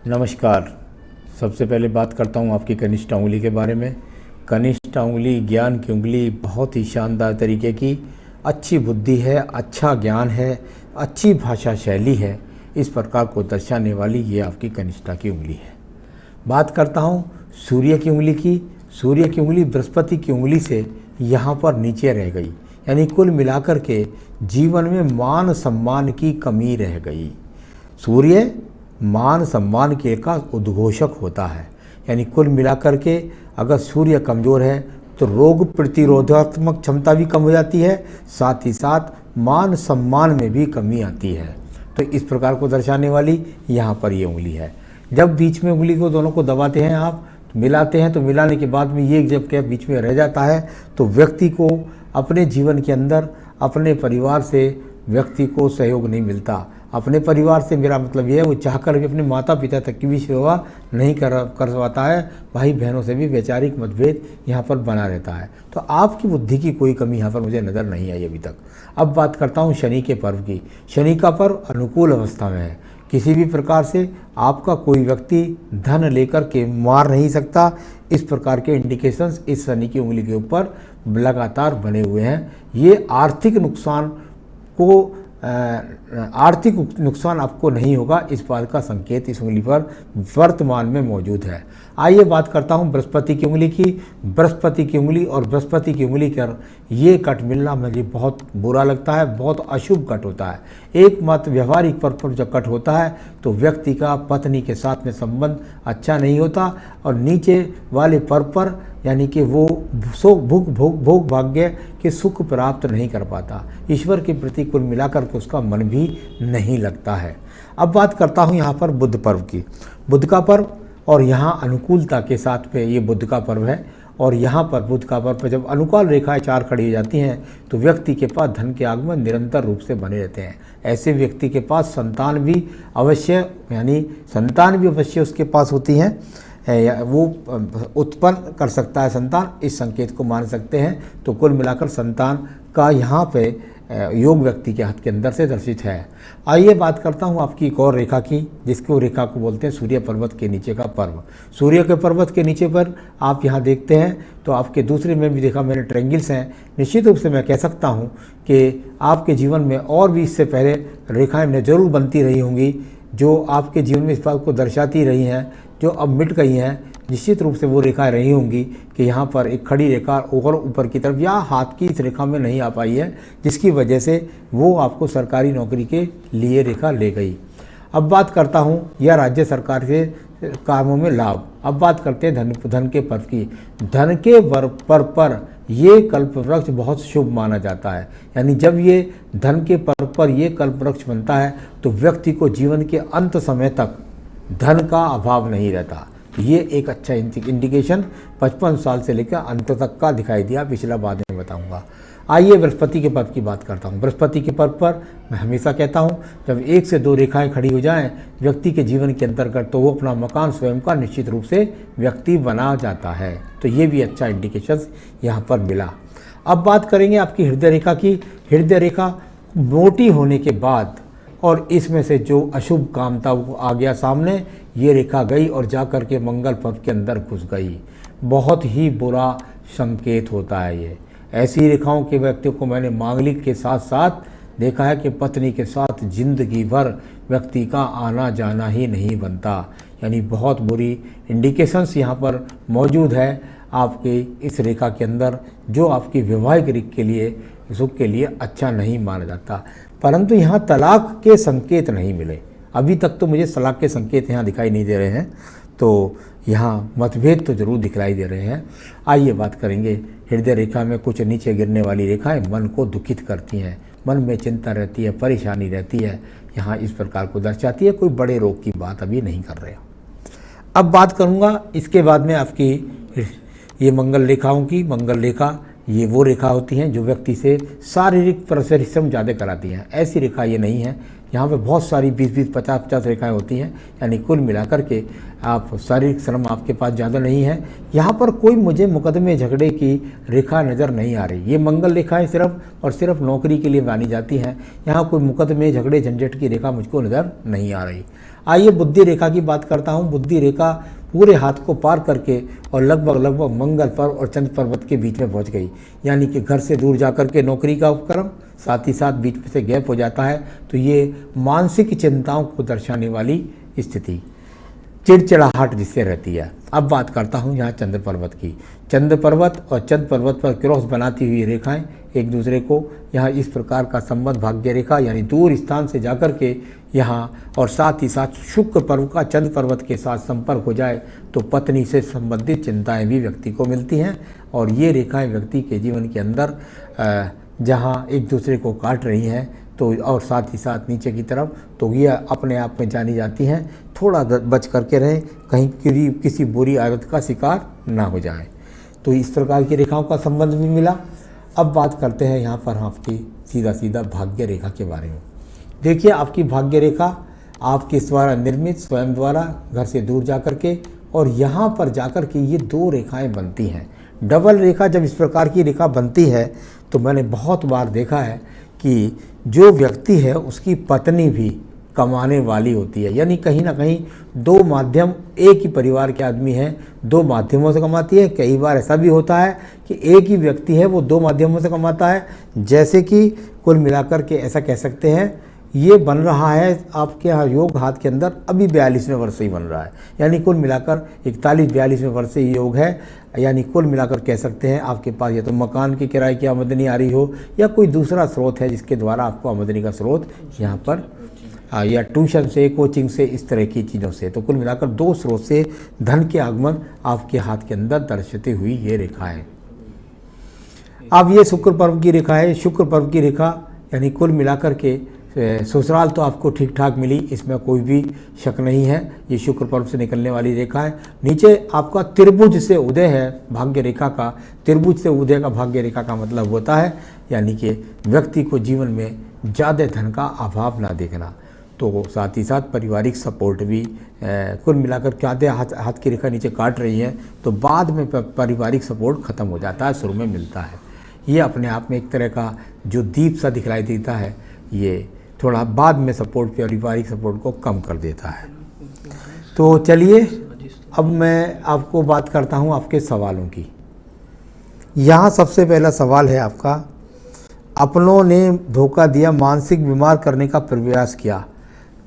नमस्कार। सबसे पहले बात करता हूँ आपकी कनिष्ठ उंगली के बारे में। कनिष्ठ उंगली ज्ञान की उंगली, बहुत ही शानदार तरीके की, अच्छी बुद्धि है, अच्छा ज्ञान है, अच्छी भाषा शैली है, इस प्रकार को दर्शाने वाली ये आपकी कनिष्ठा की उंगली है। बात करता हूँ सूर्य की उंगली की। सूर्य की उंगली बृहस्पति की उंगली से यहाँ पर नीचे रह गई, यानी कुल मिलाकर के जीवन में मान सम्मान की कमी रह गई। सूर्य मान सम्मान के का उद्घोषक होता है, यानी कुल मिलाकर के अगर सूर्य कमज़ोर है तो रोग प्रतिरोधात्मक क्षमता भी कम हो जाती है, साथ ही साथ मान सम्मान में भी कमी आती है। तो इस प्रकार को दर्शाने वाली यहाँ पर ये उंगली है। जब बीच में उंगली को दोनों को दबाते हैं आप, मिलाते हैं, तो मिलाने के बाद में ये जब क्या बीच में रह जाता है तो व्यक्ति को अपने जीवन के अंदर अपने परिवार से व्यक्ति को सहयोग नहीं मिलता। अपने परिवार से मेरा मतलब ये है, वो चाहकर भी अपने माता पिता तक की भी सेवा नहीं कर पाता है। भाई बहनों से भी वैचारिक मतभेद यहाँ पर बना रहता है। तो आपकी बुद्धि की कोई कमी यहाँ पर मुझे नज़र नहीं आई अभी तक। अब बात करता हूँ शनि के पर्व की। शनि का पर्व अनुकूल अवस्था में है। किसी भी प्रकार से आपका कोई व्यक्ति धन लेकर के मार नहीं सकता। इस प्रकार के इंडिकेशंस इस शनि की उंगली के ऊपर लगातार बने हुए हैं। ये आर्थिक नुकसान आपको नहीं होगा, इस बात का संकेत इस उंगली पर वर्तमान में मौजूद है। आइए बात करता हूं बृहस्पति की उंगली की। बृहस्पति की उंगली और बृहस्पति की उंगली कर ये कट मिलना मुझे बहुत बुरा लगता है, बहुत अशुभ कट होता है। एकमात्र व्यवहारिक पर्व पर जब कट होता है तो व्यक्ति का पत्नी के साथ में संबंध अच्छा नहीं होता, और नीचे वाले पर्व पर यानी कि वो भोग भाग्य के सुख प्राप्त नहीं कर पाता। ईश्वर के प्रति कुल मिलाकर के उसका मन भी नहीं लगता है। अब बात करता हूँ यहाँ पर बुध पर्व की। बुध का पर्व, और यहाँ अनुकूलता के साथ में ये बुध का पर्व है। और यहाँ पर बुध का पर्व पर जब अनुकूल रेखाएं चार खड़ी हो जाती हैं तो व्यक्ति के पास धन के आगमन निरंतर रूप से बने रहते हैं। ऐसे व्यक्ति के पास संतान भी अवश्य उसके पास होती हैं, वो उत्पन्न कर सकता है संतान, इस संकेत को मान सकते हैं। तो कुल मिलाकर संतान का यहाँ पे योग व्यक्ति के हाथ के अंदर से दर्शित है। आइए बात करता हूँ आपकी एक और रेखा की, जिसको रेखा को बोलते हैं सूर्य पर्वत के नीचे का पर्व। सूर्य के पर्वत के नीचे पर आप यहाँ देखते हैं तो आपके दूसरे में भी देखा मैंने ट्रायंगल्स हैं। निश्चित रूप से मैं कह सकता हूँ कि आपके जीवन में और भी इससे पहले रेखाएँ जरूर बनती रही होंगी, जो आपके जीवन में इस बात को दर्शाती रही हैं, जो अब मिट गई हैं। निश्चित रूप से वो रेखा रही होंगी कि यहाँ पर एक खड़ी रेखा और ऊपर की तरफ या हाथ की इस रेखा में नहीं आ पाई है, जिसकी वजह से वो आपको सरकारी नौकरी के लिए रेखा ले गई। अब बात करता हूँ यह राज्य सरकार के कामों में लाभ। अब बात करते हैं धन के पर्व की। धन के पर्व पर ये कल्प वृक्ष बहुत शुभ माना जाता है, यानी जब ये धन के पर्व पर ये कल्प वृक्ष बनता है तो व्यक्ति को जीवन के अंत समय तक धन का अभाव नहीं रहता। ये एक अच्छा इंडिकेशन 55 साल से लेकर अंत तक का दिखाई दिया, पिछला बाद में बताऊंगा। आइए बृहस्पति के पर्व की बात करता हूँ। बृहस्पति के पर्व पर मैं हमेशा कहता हूँ, जब एक से दो रेखाएं खड़ी हो जाएं व्यक्ति के जीवन के अंतर्गत, तो वो अपना मकान स्वयं का निश्चित रूप से व्यक्ति बना जाता है। तो ये भी अच्छा इंडिकेशन यहाँ पर मिला। अब बात करेंगे आपकी हृदय रेखा की। हृदय रेखा मोटी होने के बाद और इसमें से जो अशुभ काम था वो आ गया सामने, ये रेखा गई और जाकर के मंगल पर्व के अंदर घुस गई। बहुत ही बुरा संकेत होता है ये। ऐसी रेखाओं के व्यक्तियों को मैंने मांगलिक के साथ साथ देखा है कि पत्नी के साथ जिंदगी भर व्यक्ति का आना जाना ही नहीं बनता, यानी बहुत बुरी इंडिकेशंस यहाँ पर मौजूद है आपके इस रेखा के अंदर, जो आपकी वैवाहिक के लिए सुख के लिए अच्छा नहीं माना जाता। परंतु यहाँ तलाक के संकेत नहीं मिले अभी तक, तो मुझे तलाक के संकेत यहाँ दिखाई नहीं दे रहे हैं। तो यहाँ मतभेद तो जरूर दिखलाई दे रहे हैं। आइए बात करेंगे हृदय रेखा में कुछ नीचे गिरने वाली रेखाएं मन को दुखित करती हैं, मन में चिंता रहती है, परेशानी रहती है, यहाँ इस प्रकार को दर्शाती है। कोई बड़े रोग की बात अभी नहीं कर रहे। अब बात करूँगा इसके बाद में आपकी ये मंगल रेखाओं की। मंगल रेखा ये वो रेखा होती हैं जो व्यक्ति से शारीरिक परिश्रम ज़्यादा कराती हैं। ऐसी रेखा ये नहीं है। यहाँ पे बहुत सारी 20-20, 50-50 रेखाएं होती हैं, यानी कुल मिलाकर के आप शारीरिक श्रम आपके पास ज़्यादा नहीं है। यहाँ पर कोई मुझे मुकदमे झगड़े की रेखा नज़र नहीं आ रही। ये मंगल रेखाएं सिर्फ और सिर्फ नौकरी के लिए मानी जाती हैं। यहाँ कोई मुकदमे झगड़े झंझट की रेखा मुझको नज़र नहीं आ रही। आइए बुद्धि रेखा की बात करता हूँ। बुद्धि रेखा पूरे हाथ को पार करके और लगभग मंगल पर्व और चंद्र पर्वत के बीच में पहुंच गई, यानी कि घर से दूर जाकर के नौकरी का उपक्रम, साथ ही साथ बीच में से गैप हो जाता है। तो ये मानसिक चिंताओं को दर्शाने वाली स्थिति, चिड़चिड़ाहट जिससे रहती है। अब बात करता हूँ यहाँ चंद्र पर्वत की। चंद्र पर्वत और चंद्र पर्वत पर क्रॉस बनाती हुई रेखाएं एक दूसरे को, यहाँ इस प्रकार का संबंध भाग्य रेखा यानी दूर स्थान से जाकर के यहाँ, और साथ ही साथ शुक्र पर्व का चंद्र पर्वत के साथ संपर्क हो जाए तो पत्नी से संबंधित चिंताएं भी व्यक्ति को मिलती हैं। और ये रेखाएं व्यक्ति के जीवन के अंदर जहाँ एक दूसरे को काट रही हैं तो, और साथ ही साथ नीचे की तरफ, तो ये अपने आप में जानी जाती हैं। थोड़ा बच करके रहें, कहीं किसी बुरी आदत का शिकार ना हो जाए। तो इस प्रकार की रेखाओं का संबंध भी मिला। अब बात करते हैं यहाँ पर आपकी सीधा भाग्य रेखा के बारे में। देखिए, आपकी भाग्य रेखा आपके द्वारा निर्मित, स्वयं द्वारा घर से दूर जाकर के, और यहाँ पर जाकर के ये दो रेखाएं बनती हैं। डबल रेखा जब इस प्रकार की रेखा बनती है तो मैंने बहुत बार देखा है कि जो व्यक्ति है उसकी पत्नी भी कमाने वाली होती है, यानी कहीं ना कहीं दो माध्यम, एक ही परिवार के आदमी हैं, दो माध्यमों से कमाती है। कई बार ऐसा भी होता है कि एक ही व्यक्ति है वो दो माध्यमों से कमाता है। जैसे कि कुल मिलाकर के ऐसा कह सकते हैं, ये बन रहा है आपके यहाँ योग हाथ के अंदर अभी 42वें वर्ष से ही बन रहा है, यानी कुल मिलाकर 41-42वें वर्ष से ये योग है। यानी कुल मिलाकर कह सकते हैं आपके पास या तो मकान की किराए की आमदनी आ रही हो, या कोई दूसरा स्रोत है जिसके द्वारा आपको आमदनी का स्रोत यहाँ पर, या ट्यूशन से, कोचिंग से, इस तरह की चीज़ों से। तो कुल मिलाकर दो स्रोत से धन के आगमन आपके हाथ के अंदर दर्शाती हुई ये रेखा है। अब ये शुक्र पर्व की रेखा है। शुक्र पर्व की रेखा यानी कुल मिलाकर के ससुराल तो आपको ठीक ठाक मिली, इसमें कोई भी शक नहीं है। ये शुक्र पर्व से निकलने वाली रेखा है। नीचे आपका त्रिभुज से उदय है भाग्य रेखा का। त्रिभुज से उदय का भाग्य रेखा का मतलब होता है यानी कि व्यक्ति को जीवन में ज़्यादा धन का अभाव ना देखना। तो साथ ही साथ पारिवारिक सपोर्ट भी, कुल मिलाकर क्या हाथ की रेखा नीचे काट रही है तो बाद में पारिवारिक सपोर्ट ख़त्म हो जाता है, शुरू में मिलता है। ये अपने आप में एक तरह का जो दीप सा दिखलाई देता है, ये थोड़ा बाद में सपोर्ट, पारिवारिक सपोर्ट को कम कर देता है। तो चलिए अब मैं आपको बात करता हूँ आपके सवालों की। यहाँ सबसे पहला सवाल है आपका, अपनों ने धोखा दिया, मानसिक बीमार करने का प्रयास किया।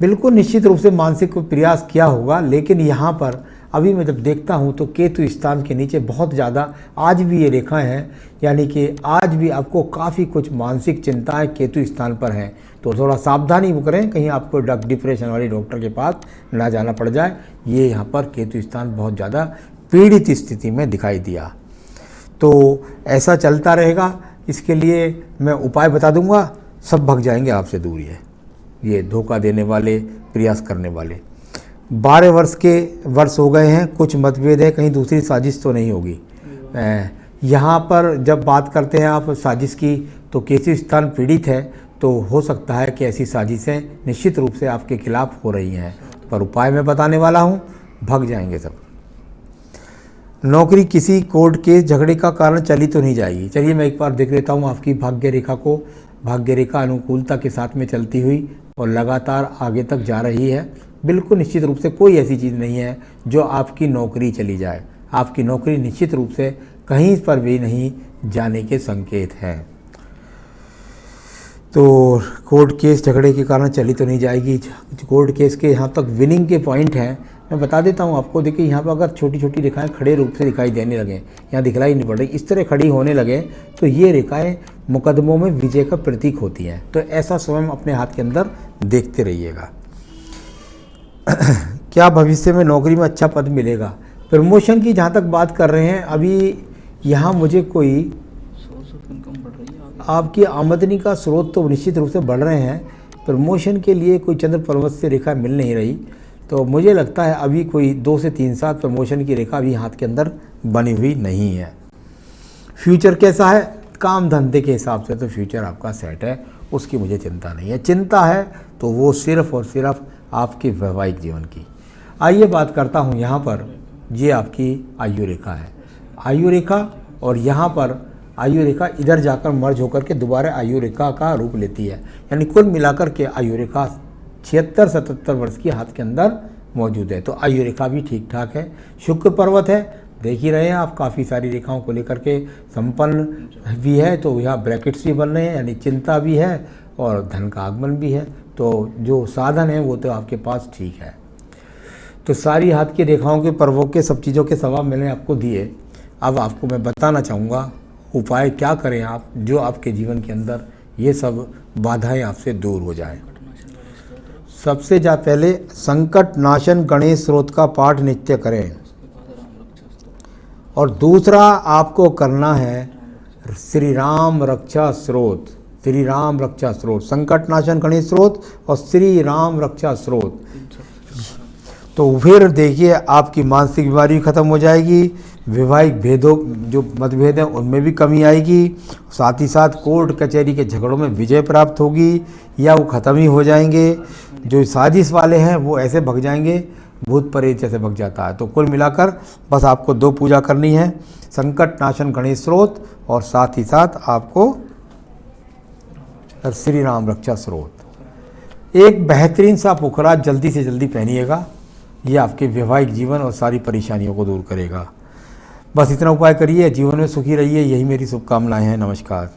बिल्कुल निश्चित रूप से मानसिक प्रयास किया होगा, लेकिन यहाँ पर अभी मैं जब देखता हूँ तो केतु स्थान के नीचे बहुत ज़्यादा आज भी ये रेखाएं हैं, यानी कि आज भी आपको काफ़ी कुछ मानसिक चिंताएं केतु स्थान पर हैं। तो थोड़ा सावधानी करें, कहीं आपको डिप्रेशन वाली डॉक्टर के पास ना जाना पड़ जाए। ये यहाँ पर केतु स्थान बहुत ज़्यादा पीड़ित स्थिति में दिखाई दिया। तो ऐसा चलता रहेगा, इसके लिए मैं उपाय बता दूंगा, सब भग जाएंगे आपसे दूर। ये धोखा देने वाले, प्रयास करने वाले। 12 वर्ष हो गए हैं, कुछ मतभेद है, कहीं दूसरी साजिश तो नहीं होगी। यहाँ पर जब बात करते हैं आप साजिश की, तो केतु स्थान पीड़ित है, तो हो सकता है कि ऐसी साजिशें निश्चित रूप से आपके खिलाफ हो रही हैं। पर उपाय मैं बताने वाला हूँ, भग जाएंगे सब। नौकरी किसी कोर्ट केस झगड़े का कारण चली तो नहीं जाएगी। चलिए मैं एक बार देख लेता हूँ आपकी भाग्य रेखा को। भाग्य रेखा अनुकूलता के साथ में चलती हुई और लगातार आगे तक जा रही है। बिल्कुल निश्चित रूप से कोई ऐसी चीज़ नहीं है जो आपकी नौकरी चली जाए। आपकी नौकरी निश्चित रूप से कहीं पर भी नहीं जाने के संकेत हैं। तो कोर्ट केस झगड़े के कारण चली तो नहीं जाएगी। कोर्ट केस के यहाँ तक विनिंग के पॉइंट हैं, मैं बता देता हूँ आपको। देखिए यहाँ पर अगर छोटी छोटी रेखाएं खड़े रूप से दिखाई देने लगें, यहाँ दिखलाई नहीं पड़ रही, इस तरह खड़ी होने लगे, तो ये रेखाएं मुकदमों में विजय का प्रतीक होती हैं। तो ऐसा स्वयं अपने हाथ के अंदर देखते रहिएगा। क्या भविष्य में नौकरी में अच्छा पद मिलेगा? प्रमोशन की जहाँ तक बात कर रहे हैं, अभी यहाँ मुझे कोई आपकी आमदनी का स्रोत तो निश्चित रूप से बढ़ रहे हैं। प्रमोशन के लिए कोई चंद्र पर्वत से रेखा मिल नहीं रही, तो मुझे लगता है अभी कोई 2 से 3 साल प्रमोशन की रेखा अभी हाथ के अंदर बनी हुई नहीं है। फ्यूचर कैसा है, काम धंधे के हिसाब से तो फ्यूचर आपका सेट है, उसकी मुझे चिंता नहीं है। चिंता है तो वो सिर्फ और सिर्फ आपके वैवाहिक जीवन की। आइए बात करता हूँ यहाँ पर, ये आपकी आयु रेखा है, आयु रेखा, और यहाँ पर आयु रेखा इधर जाकर मर्ज होकर के दोबारा आयु रेखा का रूप लेती है, यानी कुल मिलाकर के आयु रेखा 76-77 वर्ष की हाथ के अंदर मौजूद है। तो आयु रेखा भी ठीक ठाक है। शुक्र पर्वत है, देख ही रहे हैं आप, काफ़ी सारी रेखाओं को लेकर के संपन्न भी है। तो यहाँ ब्रैकेट्स भी बन रहे हैं, यानी चिंता भी है और धन का आगमन भी है। तो जो साधन है वो तो आपके पास ठीक है। तो सारी हाथ की रेखाओं के पर्वों के सब चीज़ों के सवाब मैंने आपको दिए। अब आपको मैं बताना चाहूँगा उपाय क्या करें आप, जो आपके जीवन के अंदर ये सब बाधाएं आपसे दूर हो जाएं। सबसे पहले संकट नाशन गणेश स्रोत का पाठ नित्य करें, और दूसरा आपको करना है श्री राम रक्षा स्रोत, श्री राम रक्षा स्रोत, संकट नाशन गणेश स्रोत और श्री राम रक्षा स्रोत। तो फिर देखिए आपकी मानसिक बीमारी खत्म हो जाएगी, वैवाहिक भेदों जो मतभेद हैं उनमें भी कमी आएगी, साथ ही साथ कोर्ट कचहरी के झगड़ों में विजय प्राप्त होगी या वो ख़त्म ही हो जाएंगे। जो साजिश वाले हैं वो ऐसे भग जाएंगे, भूत प्रेत जैसे भग जाता है। तो कुल मिलाकर बस आपको 2 पूजा करनी है, संकट नाशन गणेश स्रोत और साथ ही साथ आपको श्री राम रक्षा स्रोत। एक बेहतरीन सा पुखरा जल्दी से जल्दी पहनिएगा, ये आपके वैवाहिक जीवन और सारी परेशानियों को दूर करेगा। बस इतना उपाय करिए, जीवन में सुखी रहिए, यही मेरी शुभकामनाएं हैं। नमस्कार।